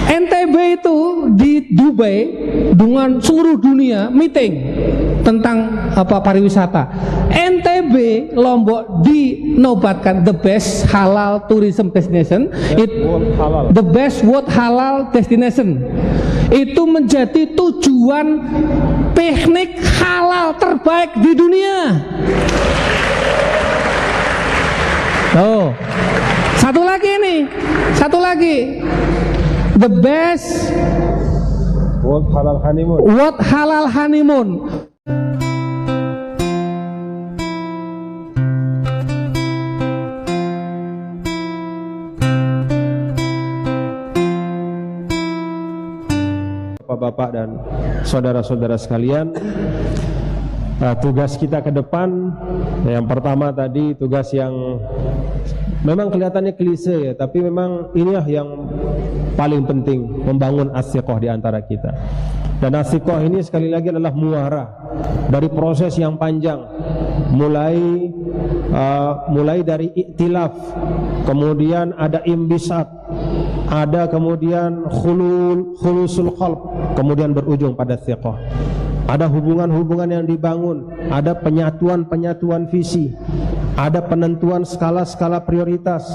NTB itu di Dubai dengan seluruh dunia meeting tentang pariwisata. NTB Lombok dinobatkan the best halal tourism destination, the best world halal destination. Itu menjadi tujuan piknik halal terbaik di dunia. Oh, satu lagi, the best World Halal Honeymoon. World Halal Honeymoon. Bapak-bapak dan saudara-saudara sekalian, tugas kita ke depan, yang pertama tadi tugas yang memang kelihatannya klise ya, tapi memang inilah yang paling penting, membangun as-siqah di antara kita. Dan as-siqah ini sekali lagi adalah muara dari proses yang panjang, mulai dari iktilaf, kemudian ada imbisat, ada kemudian khulusul qalb, kemudian berujung pada siqah. Ada hubungan-hubungan yang dibangun, ada penyatuan-penyatuan visi, ada penentuan skala-skala prioritas,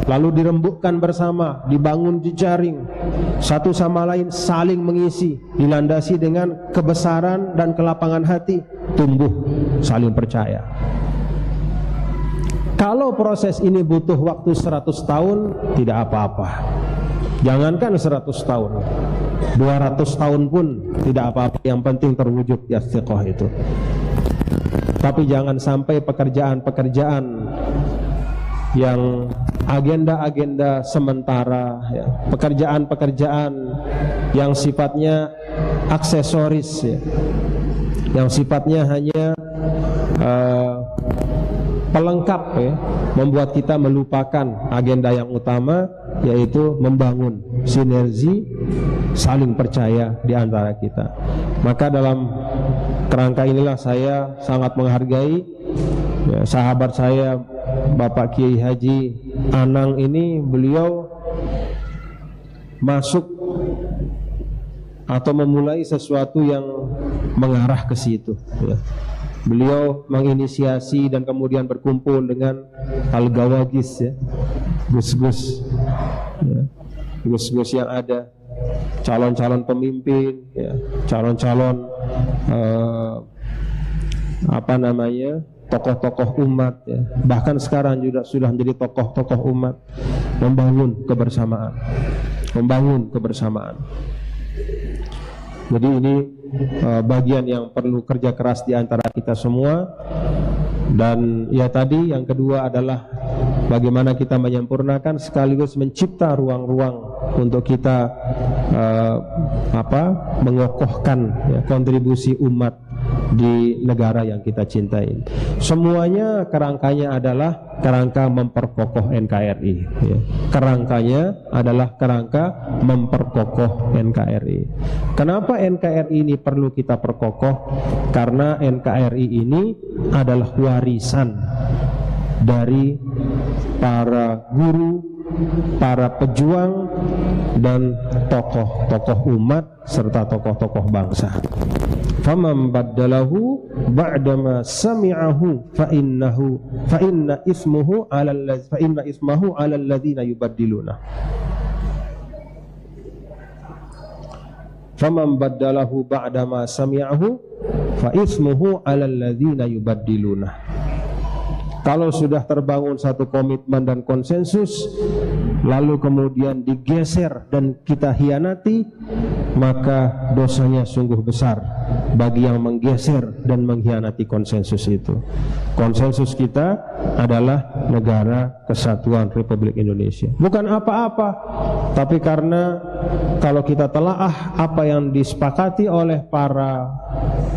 lalu dirembukkan bersama, dibangun jejaring, satu sama lain saling mengisi, dilandasi dengan kebesaran dan kelapangan hati, tumbuh saling percaya. Kalau proses ini butuh waktu 100 tahun, tidak apa-apa. Jangankan 100 tahun, 200 tahun pun tidak apa-apa, yang penting terwujud as-siqah itu. Tapi jangan sampai pekerjaan-pekerjaan yang agenda-agenda sementara ya, pekerjaan-pekerjaan yang sifatnya aksesoris ya, yang sifatnya hanya pelengkap ya, membuat kita melupakan agenda yang utama, yaitu membangun sinergi saling percaya di antara kita. Maka dalam kerangka inilah saya sangat menghargai ya, sahabat saya Bapak Kiai Haji Anang ini. Beliau masuk atau memulai sesuatu yang mengarah ke situ ya. Beliau menginisiasi dan kemudian berkumpul dengan Al-Gawagis ya, gus-gus ya, gus-gus yang ada, calon-calon pemimpin ya, calon-calon tokoh-tokoh umat ya. Bahkan sekarang juga sudah menjadi tokoh-tokoh umat, membangun kebersamaan. Jadi ini bagian yang perlu kerja keras di antara kita semua. Dan ya tadi yang kedua adalah bagaimana kita menyempurnakan sekaligus mencipta ruang-ruang untuk kita mengokohkan ya, kontribusi umat di negara yang kita cintai. Semuanya kerangkanya adalah kerangka memperkokoh NKRI ya. Kerangkanya adalah kerangka memperkokoh NKRI. Kenapa NKRI ini perlu kita perkokoh? Karena NKRI ini adalah warisan dari para guru, para pejuang, dan tokoh-tokoh umat serta tokoh-tokoh bangsa. Faman baddalahu ba'dama sami'ahu fa inna ismuhu 'alal ladzina yubaddiluna. Faman baddalahu ba'dama sami'ahu fa ismuhu 'alal ladzina yubaddiluna. Kalau sudah terbangun satu komitmen dan konsensus, lalu kemudian digeser dan kita hianati, maka dosanya sungguh besar bagi yang menggeser dan mengkhianati konsensus itu. Konsensus kita adalah Negara Kesatuan Republik Indonesia. Bukan apa-apa, tapi karena kalau kita telaah apa yang disepakati oleh para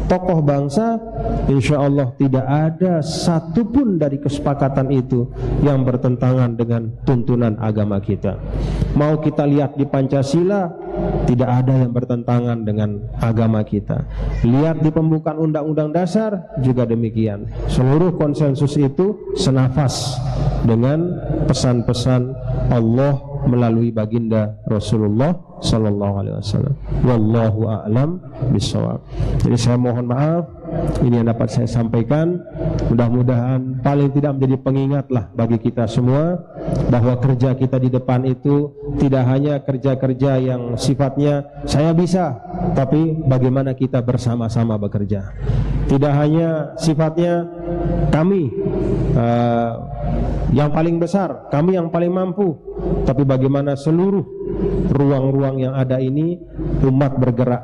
tokoh bangsa, insya Allah tidak ada satupun dari kesepakatan itu yang bertentangan dengan tuntunan agama kita. Mau kita lihat di Pancasila, tidak ada yang bertentangan dengan agama kita. Lihat di pembukaan Undang-Undang Dasar juga demikian. Seluruh konsensus itu senafas dengan pesan-pesan Allah melalui baginda Rasulullah sallallahu alaihi wasallam. Wallahu a'lam bishawab. Jadi saya mohon maaf, ini yang dapat saya sampaikan. Mudah-mudahan paling tidak menjadi pengingat lah bagi kita semua bahwa kerja kita di depan itu tidak hanya kerja-kerja yang sifatnya saya bisa, tapi bagaimana kita bersama-sama bekerja. Tidak hanya sifatnya kami yang paling besar, kami yang paling mampu, tapi bagaimana seluruh ruang-ruang yang ada ini umat bergerak.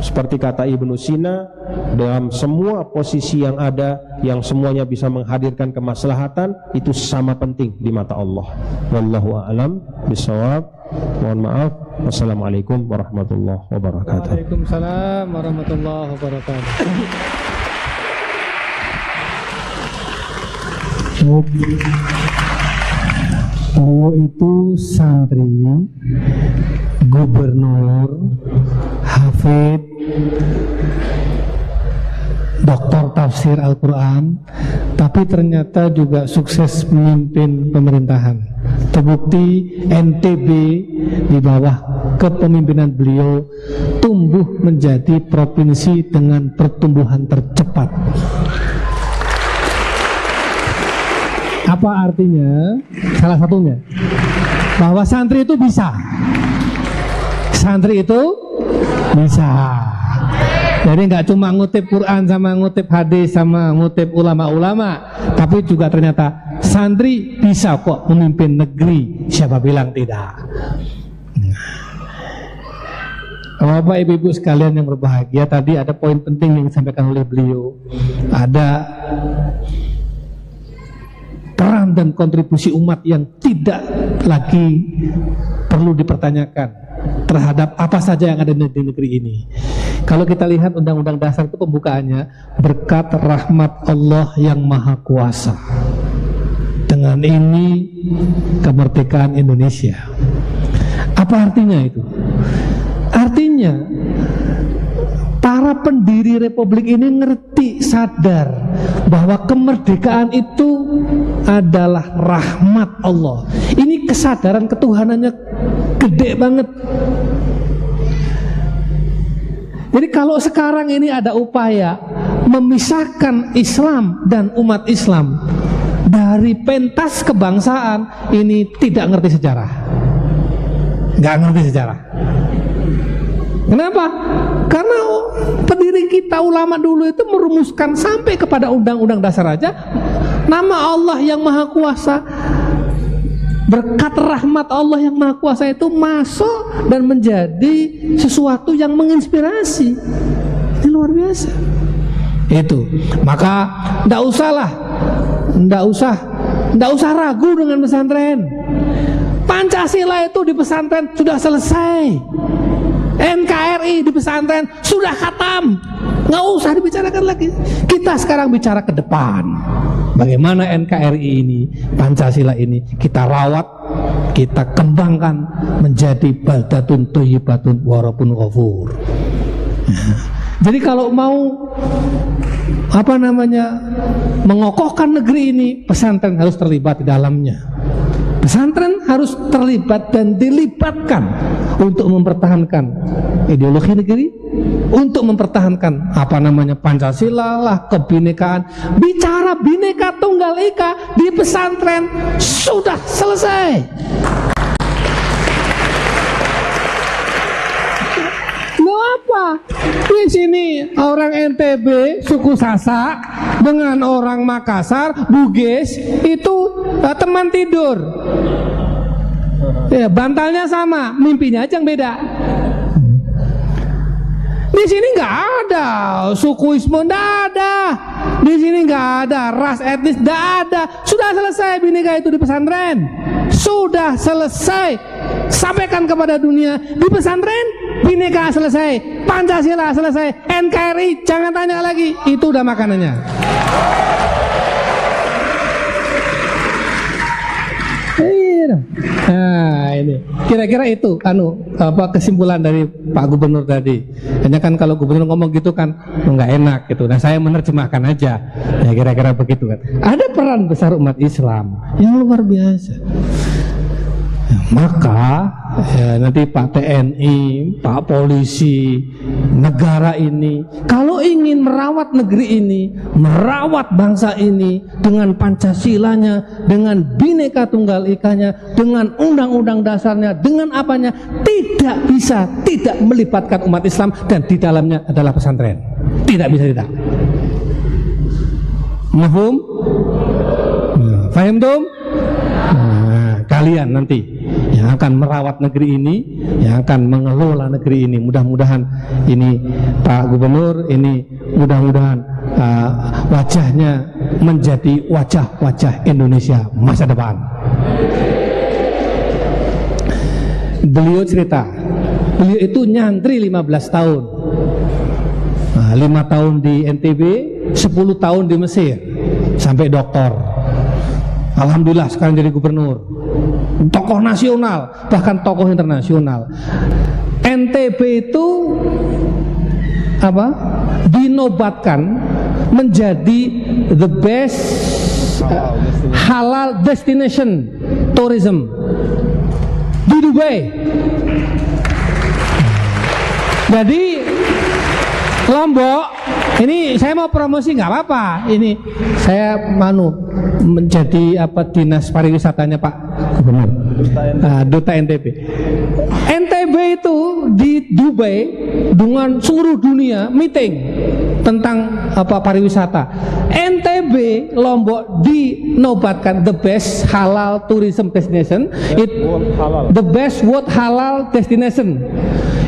Seperti kata Ibnu Sina, dalam semua posisi yang ada, yang semuanya bisa menghadirkan kemaslahatan, itu sama penting di mata Allah. Wallahu a'lam bishawab. Mohon maaf. Wassalamualaikum warahmatullahi wabarakatuh. Waalaikumsalam warahmatullahi wabarakatuh. Beliau itu santri, gubernur, hafid, doktor tafsir Al-Quran, tapi ternyata juga sukses memimpin pemerintahan. Terbukti NTB di bawah kepemimpinan beliau tumbuh menjadi provinsi dengan pertumbuhan tercepat. Apa artinya? Salah satunya bahwa santri itu bisa. Santri itu bisa. Jadi nggak cuma ngutip Quran sama ngutip hadis sama ngutip ulama-ulama, tapi juga ternyata santri bisa kok memimpin negeri. Siapa bilang tidak? Bapak Ibu sekalian yang berbahagia, tadi ada poin penting yang disampaikan oleh beliau. Ada peran dan kontribusi umat yang tidak lagi perlu dipertanyakan terhadap apa saja yang ada di negeri ini. Kalau kita lihat Undang-Undang Dasar itu pembukaannya, berkat rahmat Allah yang Maha Kuasa. Dengan ini kemerdekaan Indonesia. Apa artinya itu? Artinya para pendiri republik ini ngerti, sadar bahwa kemerdekaan itu adalah rahmat Allah. Ini kesadaran ketuhanannya gede banget. Jadi kalau sekarang ini ada upaya memisahkan Islam dan umat Islam dari pentas kebangsaan, ini tidak ngerti sejarah, nggak ngerti sejarah. Kenapa? Karena pendiri kita ulama dulu itu merumuskan sampai kepada Undang-Undang Dasar aja, nama Allah yang Maha Kuasa, berkat rahmat Allah yang Maha Kuasa itu masuk dan menjadi sesuatu yang menginspirasi. Ini luar biasa. Itu. Maka ndak usah ragu dengan pesantren. Pancasila itu di pesantren sudah selesai. NKRI di pesantren sudah khatam, nggak usah dibicarakan lagi. Kita sekarang bicara ke depan, bagaimana NKRI ini, Pancasila ini kita rawat, kita kembangkan menjadi baldatun thayyibatun wa rabbun ghafur. Jadi kalau mau mengokohkan negeri ini, pesantren harus terlibat di dalamnya. Pesantren harus terlibat dan dilibatkan untuk mempertahankan ideologi negeri, untuk mempertahankan Pancasila lah, kebinekaan. Bicara Bhinneka Tunggal Ika di pesantren sudah selesai. Apa? Di sini orang NTB, suku Sasak dengan orang Makassar, Bugis itu teman tidur. Ya, bantalnya sama, mimpinya aja yang beda. Di sini nggak ada sukuisme, nggak ada. Di sini nggak ada ras etnis, nggak ada. Sudah selesai Bhinneka itu di pesantren. Sudah selesai. Sampaikan kepada dunia, di pesantren Bhinneka selesai, Pancasila selesai, NKRI jangan tanya lagi, itu udah makanannya. Nah ini kira-kira itu kesimpulan dari Pak Gubernur tadi. Hanya kan kalau Gubernur ngomong gitu kan nggak enak gitu. Nah saya menerjemahkan aja. Ya kira-kira begitu kan. Ada peran besar umat Islam yang luar biasa. Maka nanti Pak TNI, Pak Polisi, negara ini kalau ingin merawat negeri ini, merawat bangsa ini dengan Pancasilanya, dengan Bhinneka Tunggal Ikanya, dengan undang-undang dasarnya, dengan apanya, tidak bisa tidak melibatkan umat Islam, dan di dalamnya adalah pesantren. Tidak bisa tidak. Mahfum? Fahim tum? Kalian nanti yang akan merawat negeri ini, yang akan mengelola negeri ini, mudah-mudahan ini Pak Gubernur ini mudah-mudahan wajahnya menjadi wajah-wajah Indonesia masa depan. Beliau cerita, beliau itu nyantri 15 tahun, 5 tahun di NTB, 10 tahun di Mesir, sampai doktor. Alhamdulillah sekarang jadi gubernur, tokoh nasional, bahkan tokoh internasional. NTB itu dinobatkan menjadi the best halal destination tourism di Dubai. Jadi Lombok ini saya mau promosi nggak apa-apa. Ini saya menjadi dinas pariwisatanya Pak Gubernur, Duta NTB. NTB itu di Dubai dengan seluruh dunia meeting tentang pariwisata. NTB Lombok dinobatkan the best halal tourism destination, the best world halal destination.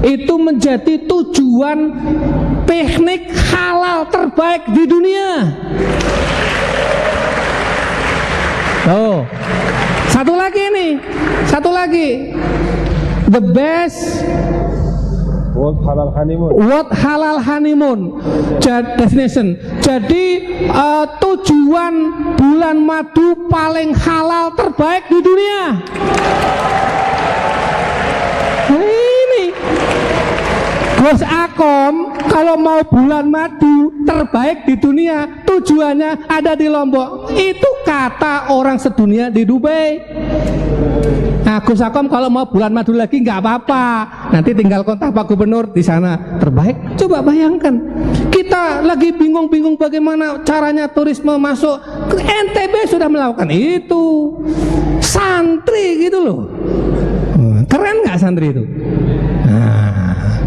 Itu menjadi tujuan piknik halal terbaik di dunia. Oh, satu lagi, the best World Halal Honeymoon. World Halal Honeymoon destination. Jadi tujuan bulan madu paling halal terbaik di dunia. Ini Gus Akom kalau mau bulan madu terbaik di dunia, tujuannya ada di Lombok. Itu kata orang sedunia di Dubai. Nah, Gus Akom kalau mau bulan madu lagi nggak apa-apa, nanti tinggal kontak Pak Gubernur di sana terbaik. Coba bayangkan, kita lagi bingung-bingung bagaimana caranya turisme masuk. NTB sudah melakukan itu, santri gitu loh. Keren nggak santri itu? Nah,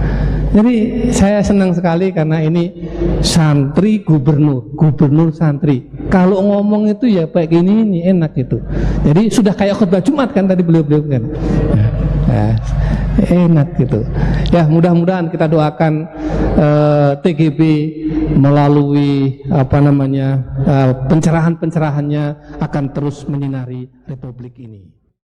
jadi saya senang sekali karena ini santri gubernur santri. Kalau ngomong itu ya kayak gini, ini enak gitu. Jadi sudah kayak khutbah Jumat kan tadi beliau kan. Enak gitu. Ya mudah-mudahan kita doakan TGB melalui pencerahan-pencerahannya akan terus menyinari Republik ini.